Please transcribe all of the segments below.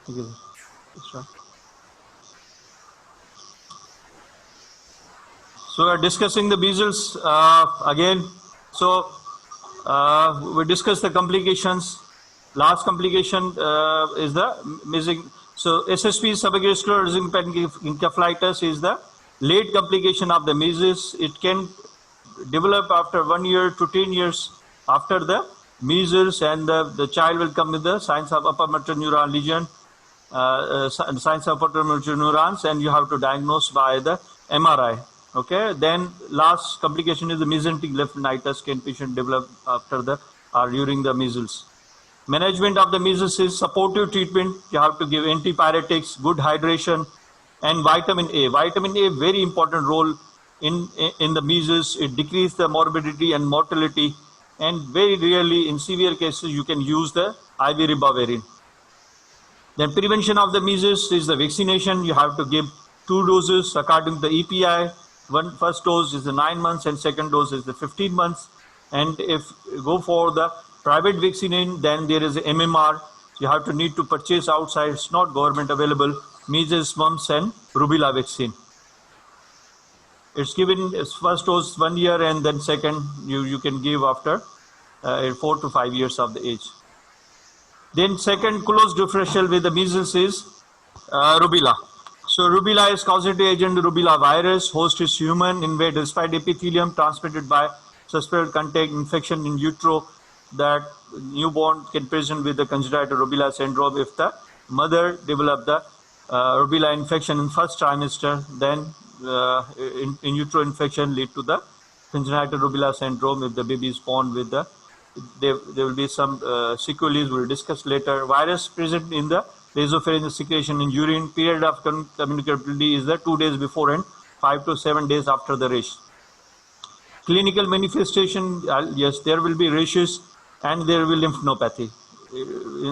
Okay. Sure. So we're discussing the measles again. So we discussed the complications. Last complication is the missing. So SSP, subacute encephalitis, is the late complication of the measles. It can develop after 1 year to 10 years after the measles, and the child will come with the signs of upper motor neuron lesion, signs of upper motor neurons, and you have to diagnose by the MRI. Okay. Then last complication is the mesenteric leishmaniasis can patient develop after the or during the measles. Management of the measles is supportive treatment. You have to give antipyretics, good hydration, and vitamin A. Vitamin A, very important role in the measles. It decreases the morbidity and mortality, and very rarely in severe cases you can use the IV ribavirin. Then prevention of the measles is the vaccination. You have to give 2 doses according to the EPI. First dose is the 9 months and second dose is the 15 months. And if you go for the private vaccine, then there is a MMR. You have to need to purchase outside. It's not government available. Measles, mumps, and rubella vaccine. It's given as first dose 1 year, and then second you can give after 4 to 5 years of the age. Then second close differential with the measles is rubella. So rubella is causative agent rubella virus. Host is human, invade despite epithelium, transmitted by suspected contact infection in utero. That newborn can present with the congenital rubella syndrome if the mother developed the rubella infection in first trimester. Then in utero infection lead to the congenital rubella syndrome if the baby is born with the. There will be some sequelae we'll discuss later. Virus present in the nasopharyngeal secretion in urine. Period of communicability is the 2 days before and 5 to 7 days after the rash. Clinical manifestation, yes, there will be rashes and there will be lymphadenopathy.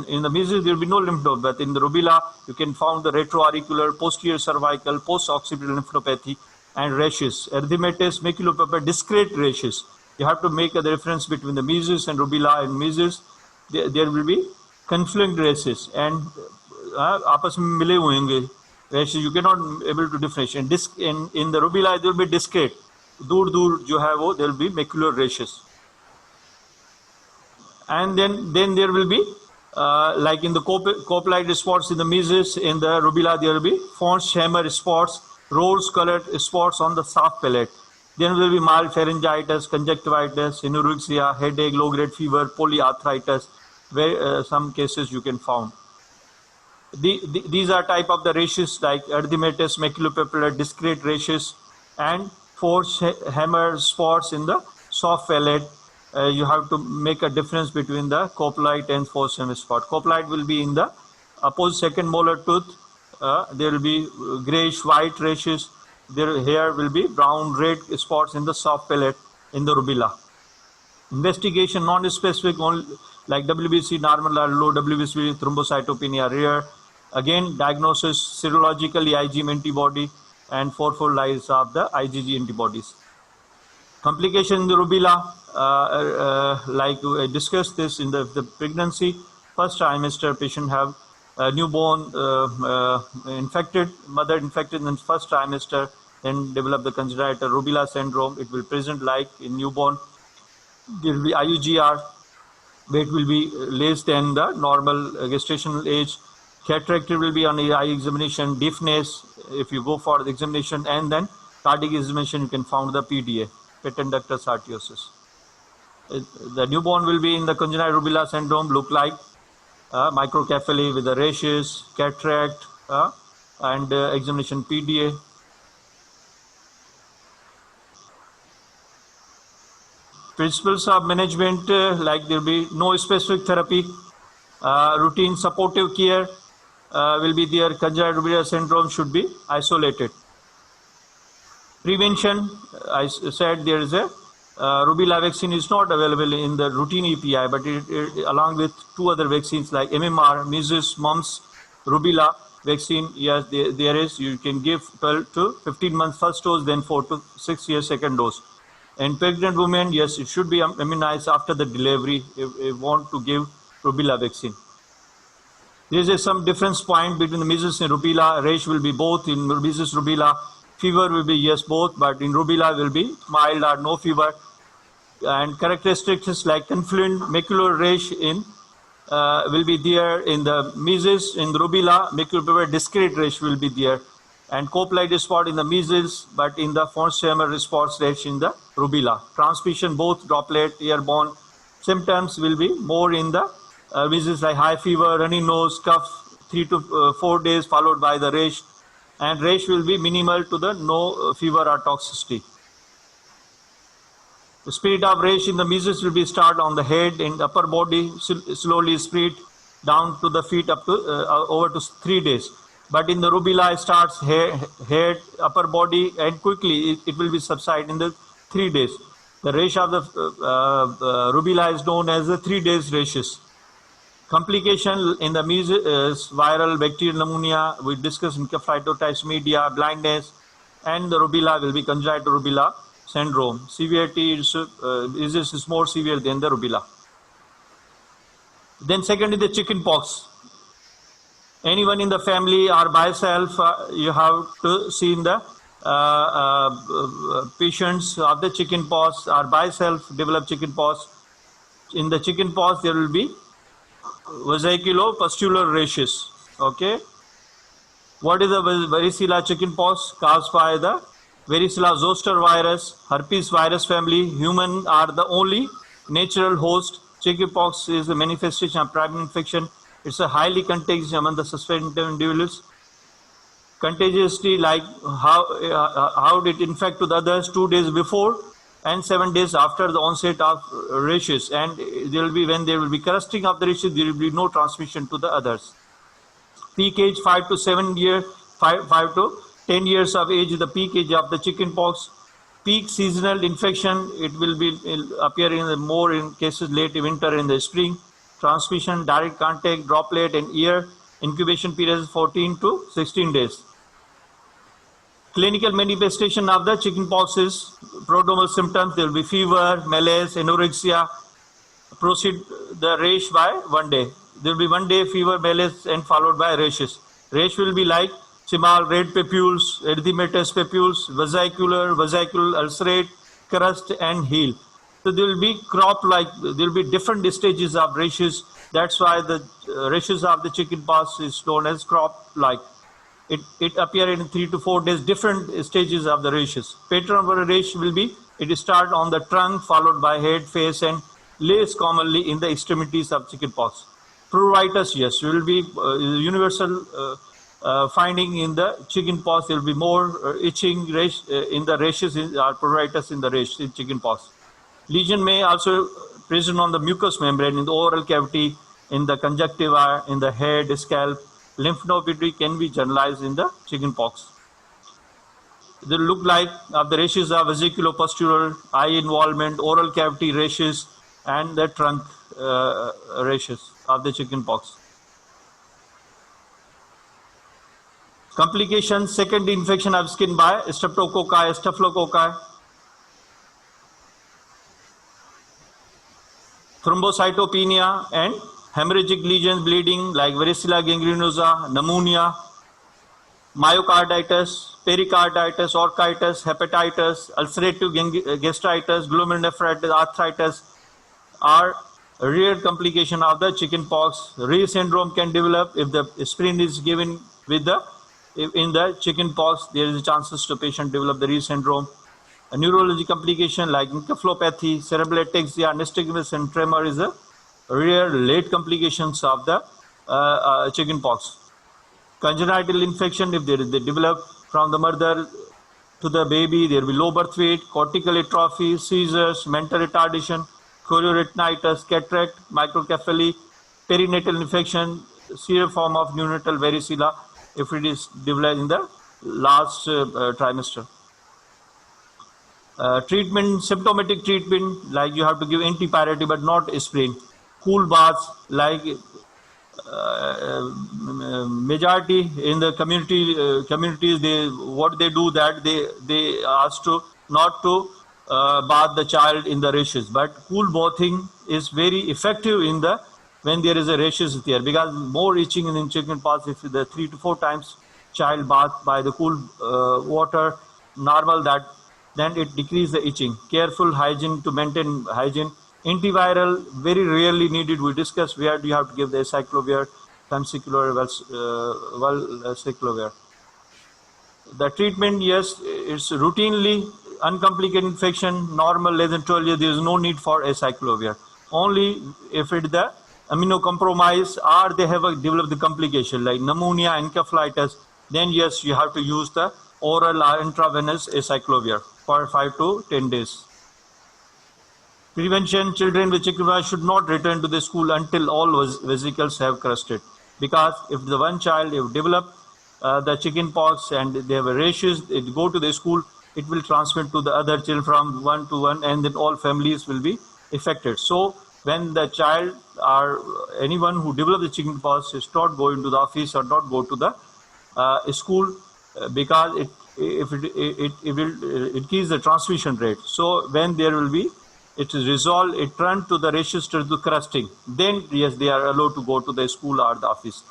In the measles, there will be no lymph node, but in the rubella, you can find the retroauricular, posterior cervical, post-occipital lymphadenopathy and rashes. Erythematous, maculopapular, discrete rashes. You have to make a difference between the measles and rubella. And measles, there will be confluent rashes and आपस में मिले होंगे rashes. You cannot able to differentiate. In the rubella, there will be discrete. दूर जो है वो there will be macular rashes. And then there will be like in the copelite spots in the measles, in the rubella there will be Fons Hammer spots, rose-colored spots on the soft palate. Then will be mild pharyngitis, conjunctivitis, anorexia, headache, low-grade fever, polyarthritis, where some cases you can found. These are type of the rashes like erythematous, maculopapular, discrete rashes, and Fons Hammer spots in the soft palate. You have to make a difference between the copelite and Fons Hammer spot. Copelite will be in the opposite second molar tooth. There will be grayish white rashes. Here will be brown red spots in the soft palate in the rubella. Investigation non-specific, like WBC normal or low, WBC thrombocytopenia rare. Again, diagnosis serologically IgM antibody and fourfold rise of the IgG antibodies. Complication in the rubella, like I discussed this in the pregnancy, first trimester patient have newborn infected, mother infected in the first trimester, then develop the congenital rubella syndrome. It will present like in newborn. There will be IUGR, weight will be less than the normal gestational age. Cataract will be on the eye examination, deafness if you go for the examination, and then cardiac examination you can find the PDA, patent ductus arteriosus. The newborn will be in the congenital rubella syndrome, look like microcephaly with the rashes, cataract, and examination PDA. Principles of management, like there will be no specific therapy, routine supportive care will be there. Congenital rubella syndrome should be isolated. Prevention, I said there is a rubella vaccine is not available in the routine EPI, but it along with 2 other vaccines like MMR, measles, mumps, rubella vaccine, yes, there is. You can give 12 to 15 months first dose, then 4 to 6 years second dose. And pregnant women, yes, it should be immunized after the delivery if want to give rubella vaccine. There is some difference point between the measles and rubella. Rash will be both in measles, rubella. Fever will be yes both, but in rubella will be mild or no fever. And characteristics like confluent macular rash in will be there in the measles. In the rubella, macular discrete rash will be there, and coplitis spot in the measles, but in the von Stemmer spots rash in the rubella. Transmission both droplet, airborne. Symptoms will be more in the measles, like high fever, runny nose, cough, 3 to 4 days, followed by the rash, and rash will be minimal to the no fever or toxicity. The spirit of rash in the measles will be start on the head and upper body, slowly spread down to the feet up to over to 3 days. But in the rubella, it starts head, upper body, and quickly it will be subside in the 3 days. The rash of the rubella is known as the 3 days rashes. Complication in the measles, viral bacterial pneumonia, we discussed encephalitis media, blindness, and the rubella will be congenital rubella syndrome. Severity is more severe than the rubella. Then second is the chicken pox. Anyone in the family or by self, you have to see in the patients of the chicken pox or by self develop chicken pox. In the chicken pox, there will be vesiculopustular rashes. Okay. What is the varicella chicken pox? Caused by the varicella zoster virus, herpes virus family. Human are the only natural host. Chickenpox is a manifestation of primary infection. It's a highly contagious among the suspected individuals. Contagiously, like how did it infect to the others 2 days before and 7 days after the onset of rashes. And there will be, when there will be clustering of the rashes, there will be no transmission to the others. Peak age 5 to 7 years, 5 to 10 years of age is the peak age of the chickenpox. Peak seasonal infection, it will be appearing more in cases late winter and the spring. Transmission, direct contact, droplet, and ear. Incubation period is 14 to 16 days. Clinical manifestation of the chickenpox is prodromal symptoms. There will be fever, malaise, anorexia. Proceed the rash by 1 day. There will be 1 day fever, malaise, and followed by rashes. Rash will be like small red papules, erythematous papules, vesicular ulcerate, crust, and heel. So there will be crop like, there will be different stages of rashes. That's why the rashes of the chickenpox is known as crop like. It appear in 3 to 4 days, different stages of the rashes. Pattern of a rash will be, it start on the trunk, followed by head, face, and less commonly in the extremities of chickenpox. Pruritus, yes, will be universal finding in the chickenpox. There will be more itching rash in the rashes or pruritus in the rash in chickenpox. Lesion may also present on the mucous membrane, in the oral cavity, in the conjunctiva, in the head, scalp. Lymphadenopathy can be generalized in the chickenpox. They look like the rashes are vesiculopustular, eye involvement, oral cavity rashes, and the trunk rashes of the chickenpox. Complications, second infection of skin by streptococci, staphylococci. Thrombocytopenia and hemorrhagic lesions, bleeding like varicella gangrenosa, pneumonia, myocarditis, pericarditis, orchitis, hepatitis, ulcerative gastritis, glomerulonephritis, arthritis are rare complication of the chickenpox. Reye syndrome can develop if the aspirin is given with the in the chickenpox. There is a chances to patient develop the Reye syndrome. A neurology complication like encephalopathy, cerebral ataxia, nystagmus, and tremor is a rare late complications of the chickenpox. Congenital infection, if they develop from the mother to the baby, there will be low birth weight, cortical atrophy, seizures, mental retardation, chorioretinitis, cataract, microcephaly, perinatal infection, severe form of neonatal varicella if it is developed in the last trimester. Treatment, symptomatic treatment, like you have to give antipyretic but not aspirin. Cool baths, like majority in the communities, what they do that they ask to not to bath the child in the rashes, but cool bathing is very effective in the when there is a rashes there, because more itching in chickenpox if the 3 to 4 times child bath by the cool water, normal that, then it decreases the itching. Careful hygiene to maintain hygiene. Antiviral, very rarely needed. We discussed where do you have to give the acyclovir, famciclovir, valciclovir. The treatment, yes, it's routinely uncomplicated infection, normal less than 12 years. There is no need for acyclovir. Only if it's the immunocompromised or they have developed the complication like pneumonia, encephalitis, then yes, you have to use the oral or intravenous acyclovir for 5 to 10 days. Prevention: children with chickenpox should not return to the school until all vesicles have crusted. Because if the one child have developed the chickenpox and they have rashes, it go to the school, it will transmit to the other children from one to one, and then all families will be affected. So when the child or anyone who develop the chickenpox is not going to the office or not go to the school, because it will increase the transmission rate. So when there will be, it is resolved, it turns to the rashes to the crusting, then yes, they are allowed to go to the school or the office.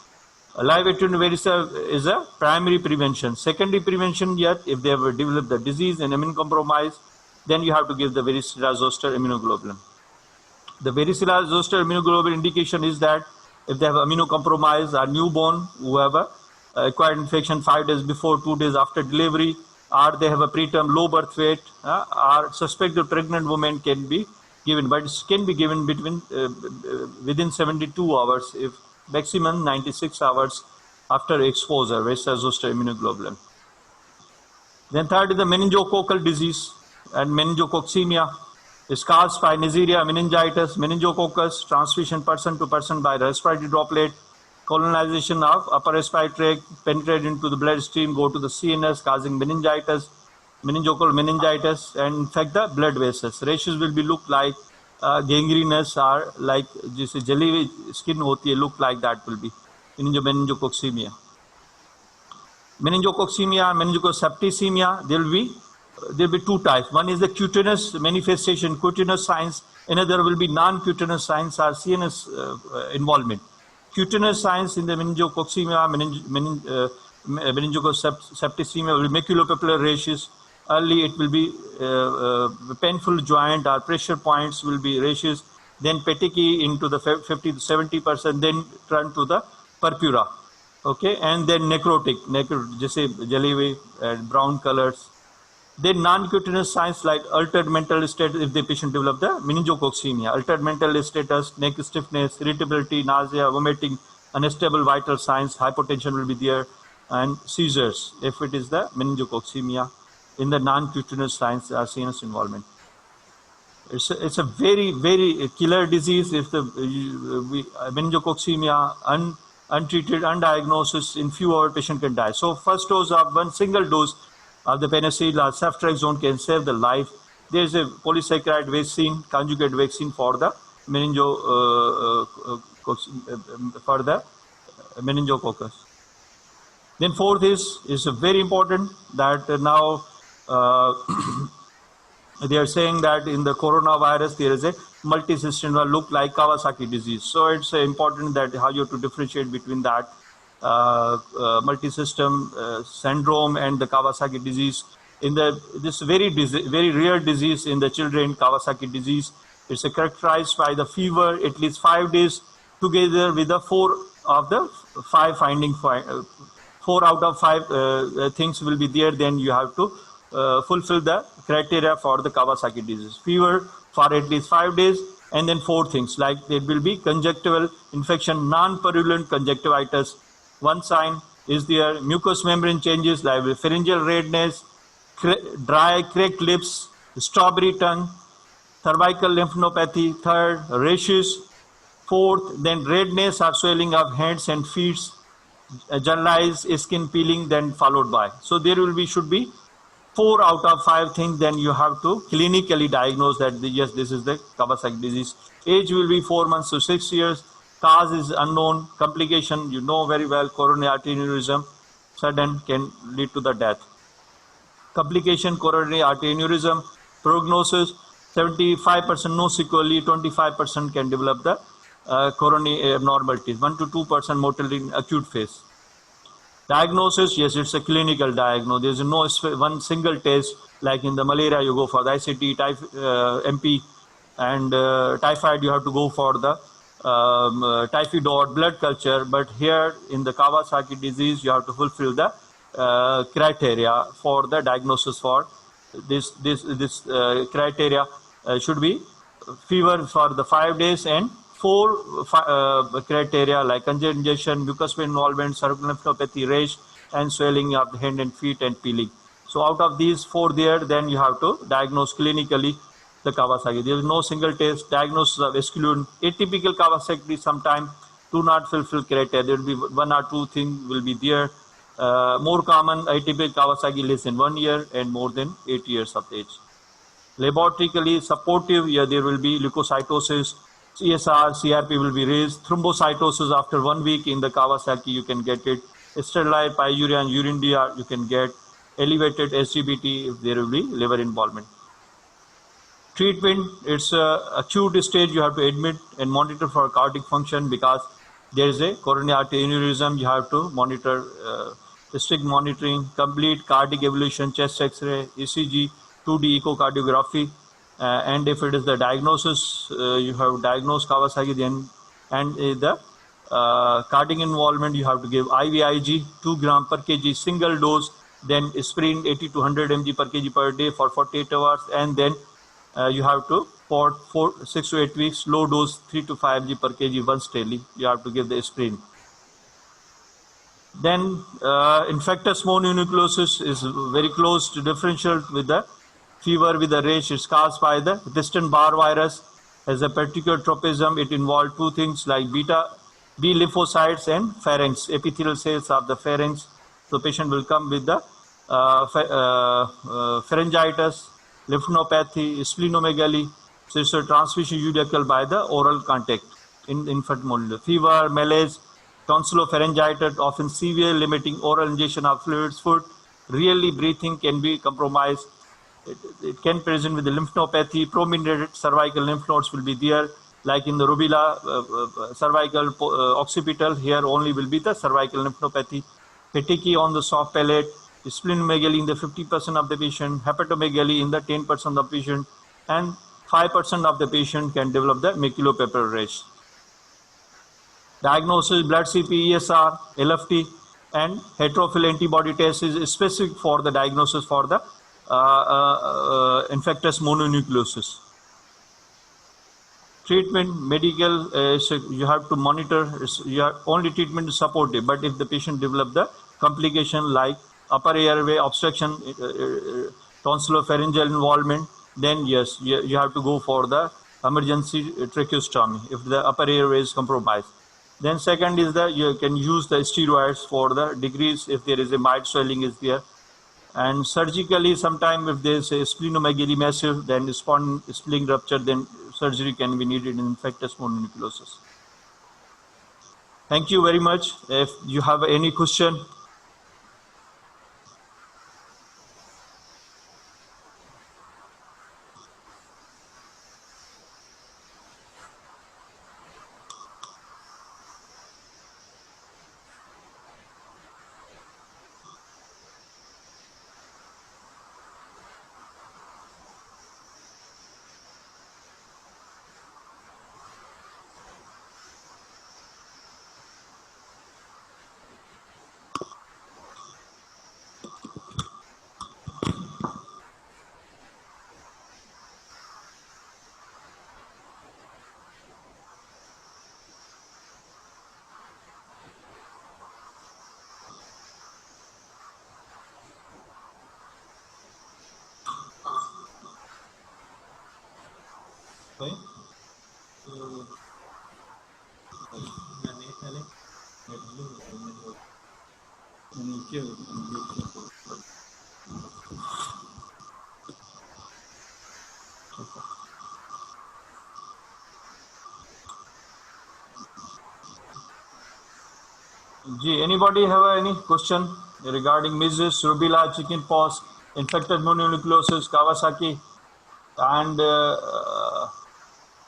Live attenuated varicella is a primary prevention. Secondary prevention, yet if they have developed the disease and immunocompromised, then you have to give the varicella zoster immunoglobulin. The varicella zoster immunoglobulin indication is that if they have immunocompromised or newborn who have acquired infection 5 days before, 2 days after delivery, or they have a preterm low birth weight, or suspected pregnant woman can be given, but it can be given between within 72 hours, if maximum 96 hours after exposure, varicella zoster immunoglobulin. Then third is the meningococcal disease and meningococcemia. Is caused by Neisseria meningitis, meningococcus, transmission person to person by respiratory droplet, colonization of upper respiratory tract, penetrate into the bloodstream, go to the CNS, causing meningitis, meningococcal meningitis, and infect the blood vessels. Rashes will be look like gangrenous or like जैसे जली हुई skin होती है, look like that will be meningococcemia. Meningococcemia, meningococcal there will be two types. One is the cutaneous manifestation, cutaneous signs. Another will be non-cutaneous signs or CNS involvement. Cutaneous signs in the meningococcemia, meningococcal will be maculopapular rashes. Early it will be painful joint or pressure points will be rashes. Then petechiae into the 50 to 70%. Then turn to the purpura. Okay, and then necrotic, जैसे जली हुई brown colors. Then non-cutaneous signs like altered mental state if the patient develop the meningococcemia, altered mental status, neck stiffness, irritability, nausea, vomiting, unstable vital signs, hypotension will be there, and seizures if it is the meningococcemia. In the non-cutaneous signs are CNS involvement. It's a very, very killer disease if the meningococcemia untreated, undiagnosed, in few hours patient can die. So first dose of one single dose of the penicillin or ceftriaxone can save the life. There is a polysaccharide vaccine, conjugate vaccine for the meningococcus. Then fourth is very important that now they are saying that in the coronavirus there is a multi-system look like Kawasaki disease. So it's important that how you have to differentiate between that multi-system syndrome and the Kawasaki disease. In this very rare disease in the children, Kawasaki disease, it's characterized by the fever at least 5 days together with the 4 out of 5 things will be there. Then you have to fulfill the criteria for the Kawasaki disease. Fever for at least 5 days, and then 4 things like there will be conjunctival infection, non-purulent conjunctivitis. One sign is there, mucous membrane changes like pharyngeal redness, dry cracked lips, strawberry tongue, cervical lymphadenopathy. Third, rashes. Fourth, then redness or swelling of hands and feet, generalized skin peeling, then followed by. So there should be 4 out of 5 things. Then you have to clinically diagnose that yes, this is the Kawasaki disease. Age will be 4 months to 6 years. Cause is unknown. Complication, you know very well, coronary artery aneurysm, sudden can lead to the death. Complication, coronary artery aneurysm. Prognosis, 75% no sequelae, 25% can develop the coronary abnormalities, 1 to 2% mortality in acute phase. Diagnosis, yes, it's a clinical diagnosis. There's no one single test like in the malaria you go for the ICT, MP, and typhoid you have to go for the typhoid or blood culture. But here in the Kawasaki disease, you have to fulfill the criteria for the diagnosis for this criteria should be fever for the 5 days and four criteria like congestion, mucous involvement, cervical lymphnopathy, rash, and swelling of the hand and feet and peeling. So out of these four there, then you have to diagnose clinically the Kawasaki. There is no single test diagnosis of exclude. Atypical Kawasaki sometimes do not fulfill criteria. There will be one or two things will be there. More common atypical Kawasaki less than 1 year and more than 8 years of age. Laboratory supportive, yeah, there will be leukocytosis, CSR, CRP will be raised. Thrombocytosis after 1 week in the Kawasaki, you can get it. Sterile pyuria and urine DR, you can get. Elevated SGBT if there will be liver involvement. Treatment, it's acute stage, you have to admit and monitor for cardiac function because there is a coronary artery aneurysm, you have to monitor, strict monitoring, complete cardiac evolution, chest X-ray, ECG, 2D echocardiography, and if it is the diagnosis, you have diagnosed Kawasaki then, and the cardiac involvement, you have to give IVIG, 2 gram per kg, single dose, then aspirin 80 to 100 mg per kg per day for 48 hours, and then you have to for 6 to 8 weeks, low dose 3 to 5 mg per kg once daily, you have to give the aspirin. Then infectious mononucleosis is very close to differential with the fever with the rash. It's caused by the Epstein-Barr virus, has a particular tropism. It involved two things like B lymphocytes and pharynx, epithelial cells of the pharynx. So patient will come with the pharyngitis, lymphnopathy, splenomegaly. So it's a transmission usually by the oral contact in infant mononucleosis. Fever, malaise, tonsillopharyngitis, often severe, limiting oral ingestion of fluids, food. Really breathing can be compromised. It can present with the lymphnopathy, prominent cervical lymph nodes will be there, like in the rubella, cervical, occipital, here only will be the cervical lymphnopathy. Petechiae on the soft palate, splenomegaly in the 50% of the patient, hepatomegaly in the 10% of the patient, and 5% of the patient can develop the maculopapular rash. Diagnosis, blood CP, ESR, LFT, and heterophil antibody test is specific for the diagnosis for the infectious mononucleosis. Treatment, medical, so you have to monitor, only treatment is supportive, but if the patient develop the complication like upper airway obstruction, tonsillopharyngeal involvement, then yes, you have to go for the emergency tracheostomy if the upper airway is compromised. Then second is that you can use the steroids for the decrease if there is a mild swelling is there. And surgically, sometime if there is a splenomegaly massive, then spleen rupture, then surgery can be needed in infectious mononucleosis. Thank you very much. If you have any question. Anybody have any question regarding measles, rubella, chickenpox, infected mononucleosis, Kawasaki, and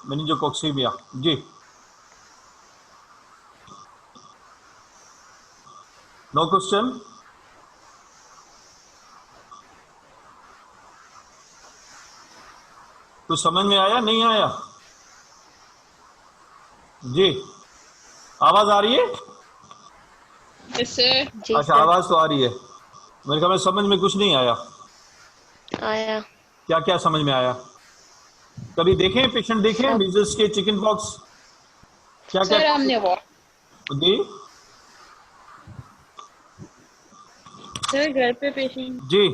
meningococcidia? Ji. No question? कुछ समझ में आया नहीं आया? जी, आवाज आ रही है? Yes sir. जी अच्छा, सर। आवाज तो आ रही है। मेरे ख्याल में समझ में कुछ नहीं आया। आया। क्या क्या समझ में आया? कभी देखे पेशेंट, देखे सब। मीजल्स के, चिकन पॉक्स? क्या क्या सर हमने जी सर घर पे पेशेंट। जी,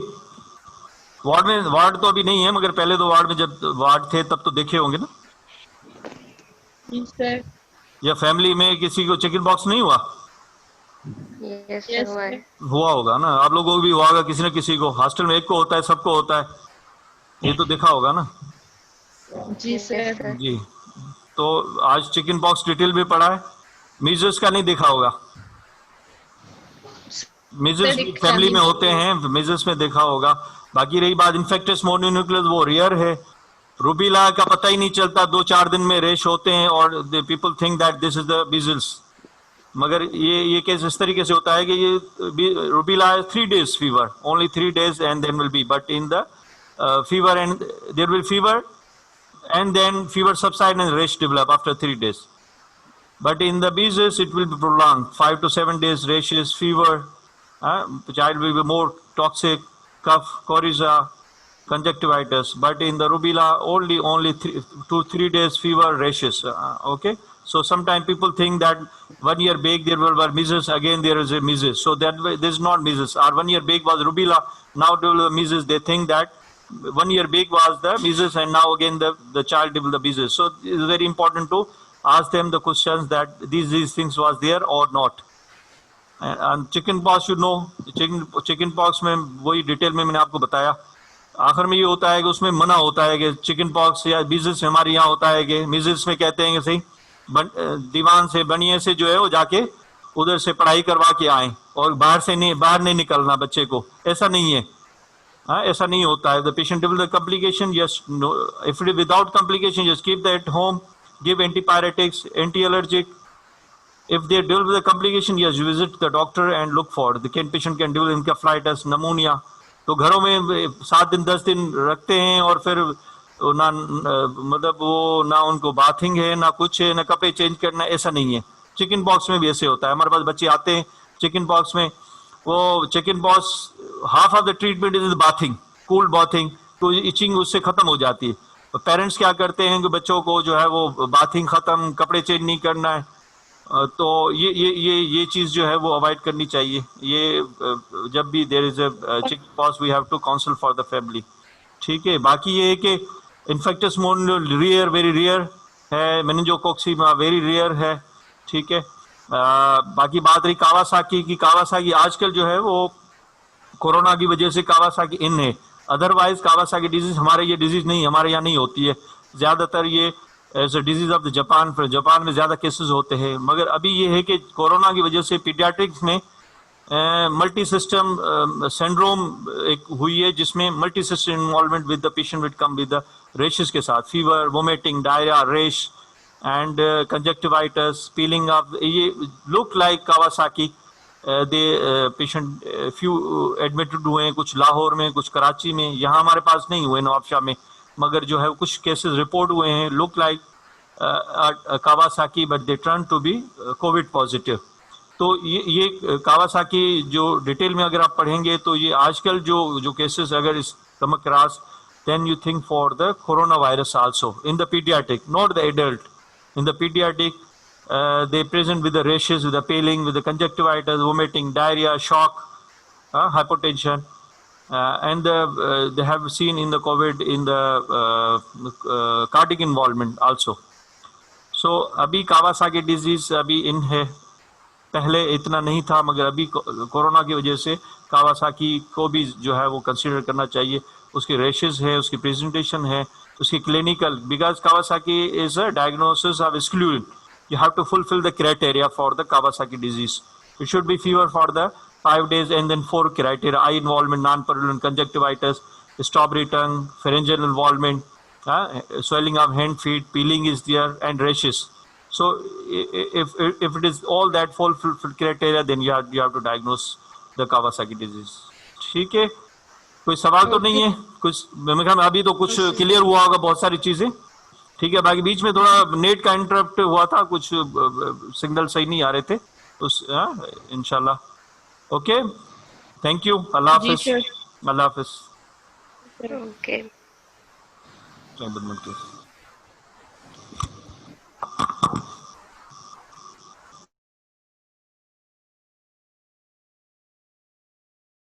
वार्ड में, वार्ड तो अभी नहीं है, मगर पहले तो वार्ड में जब वार्ड थे तब तो देखे होंगे ना? जी सर। या फैमिली में किसी को चिकन पॉक्स नहीं हुआ? यस सर, यस हुआ सर। है। हुआ होगा ना, आप लोगों को भी हुआ होगा, किसी न किसी को। हॉस्टल में एक को होता है, सबको होता है, ये तो देखा होगा ना? जी यस सर। सर। जी, तो आज चिकन पॉक्स डिटेल में पढ़ा है। मीजल्स का नहीं देखा होगा? सर मीजल्स भी दिखा फैमिली में मीन्स होते हैं, मीजल्स में देखा होगा। बाकी रही बात इन्फेक्टियस मोनोन्यूक्लियस, वो रेयर है। रूबीला का पता ही नहीं चलता, 2-4 दिन में रेश होते हैं और people think that this is the measles. मगर ये केस इस तरीके से होता है कि ये rubella 3 days fever, only 3 days and then will be, but in the fever and there will fever and then fever subside and rash develop after 3 days. But in the measles, it will be prolonged, 5 to 7 days rashes, fever. Child will be more toxic, cough, coryza, conjunctivitis. But in the rubella, only 2-3 days fever, rashes. Okay. So sometimes people think that 1 year back there were measles, again there is a measles. So that way, this is not measles. Or 1 year back was rubella, now develop measles. They think that 1 year back was the measles and now again the child developed the measles. So it's very important to ask them the questions that these things was there or not. And chicken pox you know, chicken pox में वही detail में मैंने आपको बताया। आखिर में ये होता है कि उसमें मना होता है कि चिकन पॉक्स या मीजल्स में हमारे यहाँ होता है कि मीजल्स में कहते हैं कि सही दीवान से बनिए से जो है वो जाके उधर से पढ़ाई करवा के आए और बाहर नहीं निकलना बच्चे को, ऐसा नहीं है। हाँ, ऐसा नहीं होता है। The patient develop complication, yes, if it without complication just keep that at home, give antipyretics, anti allergic. If they deal with the complication, yes, you visit the doctor and look for the patient can develop encephalitis, pneumonia. तो घरों में 7 दिन 10 दिन रखते हैं और फिर ना मतलब वो ना उनको बाथिंग है, ना कुछ है, ना कपड़े चेंज करना, ऐसा नहीं है। चिकन पॉक्स में भी ऐसे होता है। हमारे पास बच्चे आते हैं चिकन पॉक्स में, वो chicken pox half of the treatment is bathing, cool bathing, तो इचिंग उससे खत्म हो जाती है। पेरेंट्स क्या करते हैं कि बच्चों को जो है वो बाथिंग खत्म, कपड़े चेंज नहीं करना है, तो ये चीज जो है वो अवॉइड करनी चाहिए। ये जब भी there is a chicken pox we have to counsel for the family. ठीक है, बाकी ये है कि infectious mononuclear rare, very rare है, मेनिंजोकोक्सीमा वेरी रेयर है। ठीक है, बाकी बात रही कावासाकी की। कावासाकी आजकल जो है वो कोरोना की वजह से कावासाकी इन है, अदरवाइज कावासाकी डिजीज हमारे ये डिजीज नहीं, हमारे यहाँ नहीं होती है। ज्यादातर ये as a disease of the Japan, फिर जापान में ज्यादा केसेस होते हैं। मगर अभी ये है कि कोरोना की वजह से पीडियाट्रिक्स में मल्टी सिस्टम सिंड्रोम एक हुई है, जिसमें multi system involvement with the patient with come with the rashes के साथ, फीवर, वोमिटिंग, डायरिया, रेश एंड कंजक्टिवाइटिस, पीलिंग ऑफ, ये लुक लाइक कावासाकी। दे पेशेंट फ्यू एडमिटेड हुए हैं, कुछ लाहौर में, कुछ कराची में, यहाँ हमारे पास नहीं हुए नवाबशाह में, मगर जो है कुछ केसेस रिपोर्ट हुए हैं look like Kawasaki, but they turn to be covid positive. तो ये कावासाकी जो डिटेल में अगर आप पढ़ेंगे तो ये आजकल जो केसेस अगर इस come across, then you think for the coronavirus also in the pediatric, not the adult. In the pediatric, they present with the rashes, with the paling, with the conjunctivitis, vomiting, diarrhea, shock, hypotension, and they have seen in the COVID in the cardiac involvement also. So अभी Kawasaki disease अभी इन है, पहले इतना नहीं था, मगर अभी corona की वजह से कावासाकी को भी जो है वो कंसीडर करना चाहिए। उसके रेशेस है, उसकी प्रेजेंटेशन है, उसकी clinical, because Kawasaki is a diagnosis of exclude, you have to fulfil the criteria for the Kawasaki disease. It should be fever for the 5 days and then 4 criteria: eye involvement, non-purulent conjunctivitis, strawberry tongue, pharyngeal involvement, swelling of hand, feet, peeling is there, and rashes. So if it is all that fulfilled criteria, then you have to diagnose the Kawasaki disease. ठीक है, कोई सवाल तो नहीं है कुछ? मेरे ख्याल में अभी तो कुछ क्लियर हुआ होगा बहुत सारी चीजें. ठीक है, बाकी बीच में थोड़ा नेट का इंटरप्ट हुआ था, कुछ सिग्नल सही नहीं आ रहे थे उस. इंशाल्लाह. Okay, thank you. अल्लाह जी हाफिज. सर. अल्लाह हाफिज. Okay. Thank you.